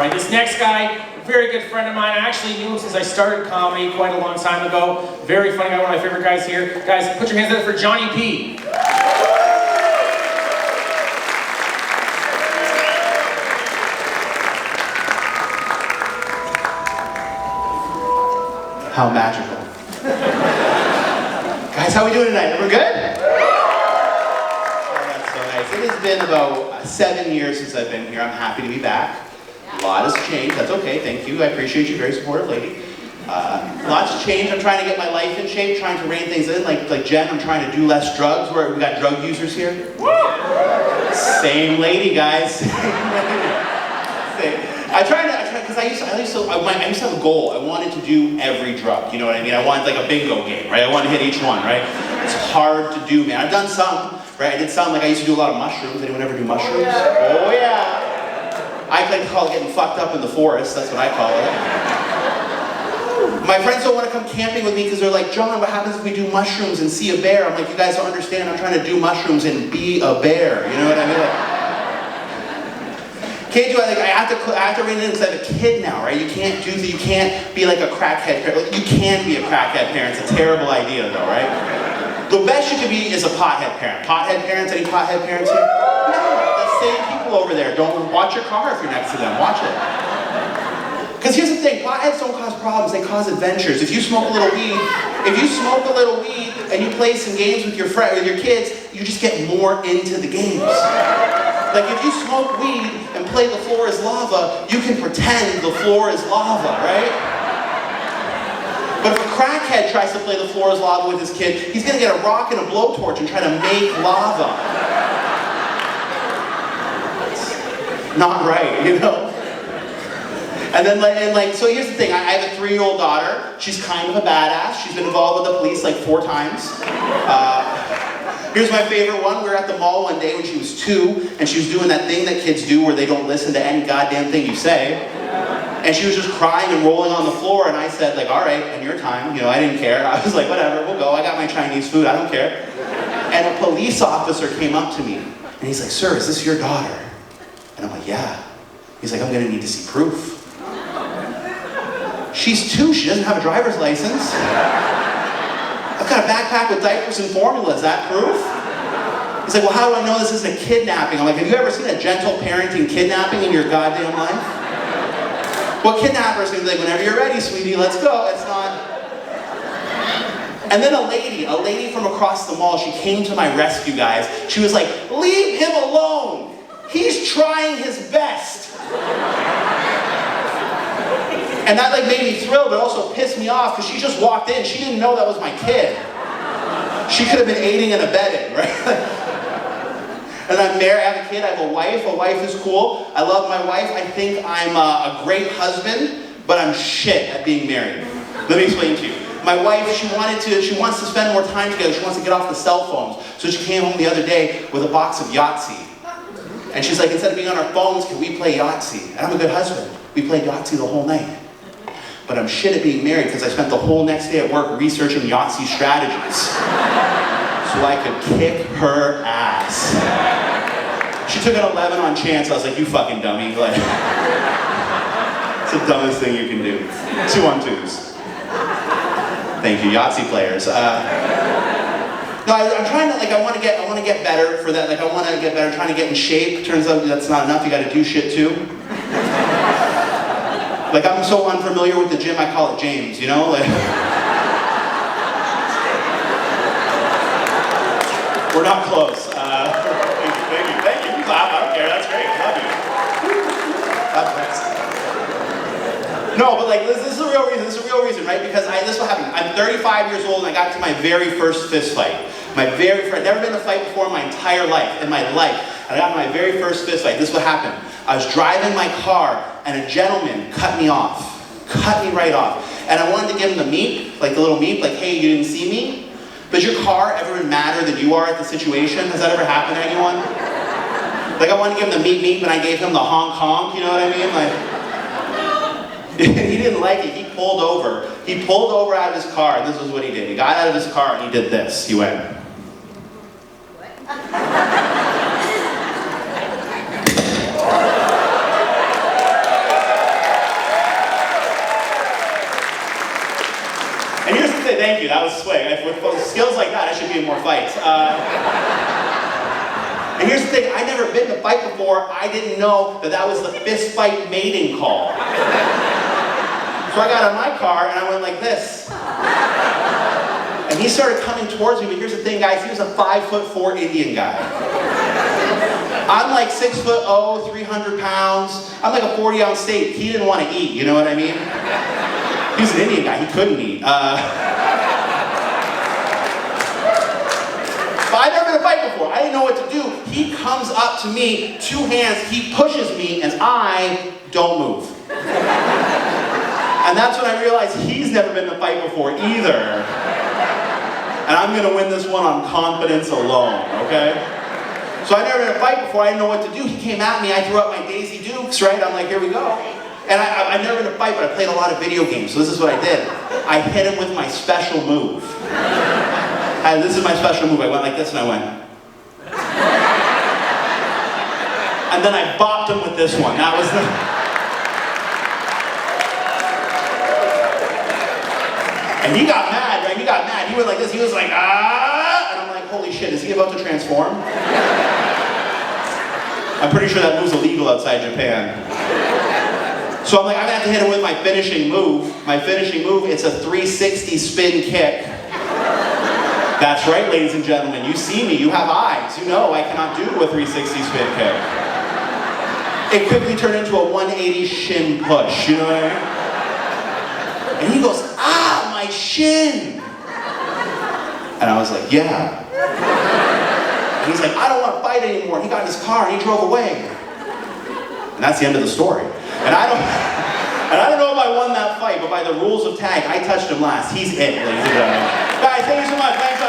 right, this next guy, a very good friend of mine. I actually knew him since I started comedy quite a long time ago. Very funny guy, one of my favorite guys here. Guys, put your hands up for Jonny P. How magical. Guys, how are we doing tonight? Everyone good? Oh, that's so nice. It has been about 7 years since I've been here. I'm happy to be back. A lot has changed. That's okay. Thank you. I appreciate you. Very supportive lady. Lots has changed. I'm trying to get my life in shape, trying to rein things in. Like Jen, I'm trying to do less drugs. We got drug users here. Same lady, guys. Because I used to have a goal. I wanted to do every drug, you know what I mean? I wanted like a bingo game, right? I wanted to hit each one, right? It's hard to do, man. I've done some, right? I did some, like I used to do a lot of mushrooms. Anyone ever do mushrooms? Oh yeah. I like to call it getting fucked up in the forest. That's what I call it. My friends don't want to come camping with me because they're like, John, what happens if we do mushrooms and see a bear? I'm like, you guys don't understand. I'm trying to do mushrooms and be a bear. You know what I mean? Can't do it. Like, I have to rein it in because I have a kid now, right? You can't be like a crackhead parent. Like, you can be a crackhead parent. It's a terrible idea, though, right? The best you could be is a pothead parent. Pothead parents? Any pothead parents here? No, the same people over there. Don't watch your car if you're next to them. Watch it. Because here's the thing, potheads don't cause problems, they cause adventures. If you smoke a little weed, and you play some games with your kids, you just get more into the games. Like if you smoke weed and play the floor is lava, you can pretend the floor is lava, right? But if a crackhead tries to play the floor is lava with his kid, he's gonna get a rock and a blowtorch and try to make lava. Not right, you know? And so here's the thing, I have a 3-year-old daughter. She's kind of a badass. She's been involved with the police like 4 times. Here's my favorite one. We were at the mall one day when she was 2, and she was doing that thing that kids do where they don't listen to any goddamn thing you say. And she was just crying and rolling on the floor, and I said, like, all right, on your time. You know, I didn't care. I was like, whatever, we'll go. I got my Chinese food, I don't care. And a police officer came up to me, and he's like, sir, is this your daughter? And I'm like, yeah. He's like, I'm gonna need to see proof. She's 2, she doesn't have a driver's license. I've got a backpack with diapers and formula, is that proof? He's like, well, how do I know this isn't a kidnapping? I'm like, have you ever seen a gentle parenting kidnapping in your goddamn life? Well, kidnappers can be like, whenever you're ready, sweetie, let's go. It's not. And then a lady from across the mall, she came to my rescue, guys. She was like, leave him alone. He's trying his best. And that like made me thrilled, but also pissed me off because she just walked in. She didn't know that was my kid. She could have been aiding and abetting, right? And I'm married, I have a kid, I have a wife. A wife is cool. I love my wife. I think I'm a great husband, but I'm shit at being married. Let me explain to you. My wife, she wants to spend more time together. She wants to get off the cell phones. So she came home the other day with a box of Yahtzee. And she's like, instead of being on our phones, can we play Yahtzee? And I'm a good husband. We played Yahtzee the whole night. But I'm shit at being married because I spent the whole next day at work researching Yahtzee strategies. So I could kick her ass. She took an 11 on chance. I was like, you fucking dummy. Like, it's the dumbest thing you can do. 2 on 2s. Thank you, Yahtzee players. No, I'm trying to, like, I want to get better for that. Like, I want to get better, trying to get in shape. Turns out that's not enough. You got to do shit too. Like, I'm so unfamiliar with the gym, I call it James, you know? Like, we're not close. Thank you. You clap, I don't care, that's great, I love you. No, but like, this is a real reason, right? Because this is what happened. I'm 35 years old and I got to my very first fist fight. I've never been in a fight before in my entire life, And I got my very first fist fight. This is what happened. I was driving my car and a gentleman cut me right off. And I wanted to give him the meep, like the little meep, like, hey, you didn't see me? Does your car ever madder than you are at the situation? Has that ever happened to anyone? Like, I wanted to give him the meep, and I gave him the honk, you know what I mean? Like, he didn't like it, he pulled over. He pulled over out of his car, and this is what he did. He got out of his car and he did this. He went. was swing. With skills like that, I should be in more fights. And here's the thing, I'd never been in a fight before. I didn't know that was the fist fight mating call. So I got in my car and I went like this. And he started coming towards me, but here's the thing, guys, he was a 5'4" Indian guy. I'm like 6'0", 300 pounds. I'm like a 40-ounce steak. He didn't want to eat, you know what I mean? He was an Indian guy, he couldn't eat. But I'd never been in a fight before. I didn't know what to do. He comes up to me, 2 hands, he pushes me, and I don't move. And that's when I realized he's never been in a fight before either. And I'm gonna win this one on confidence alone, okay? So I'd never been in a fight before, I didn't know what to do. He came at me, I threw up my Daisy Dukes, right? I'm like, here we go. And I've never been in a fight, but I played a lot of video games, so this is what I did. I hit him with my special move. And this is my special move. I went like this and I went. And then I bopped him with this one. That was the... And he got mad, right? He got mad. He went like this. He was like, ah! And I'm like, holy shit, is he about to transform? I'm pretty sure that move's illegal outside Japan. So I'm like, I'm gonna have to hit him with my finishing move. My finishing move, it's a 360 spin kick. That's right, ladies and gentlemen. You see me, you have eyes. You know I cannot do a 360 spin kick. It quickly turned into a 180 shin push, you know what I mean? And he goes, ah, my shin. And I was like, yeah. And he's like, I don't want to fight anymore. He got in his car and he drove away. And that's the end of the story. And I don't know if I won that fight, but by the rules of tag, I touched him last. He's it, ladies and gentlemen. Guys, thank you so much. Thanks,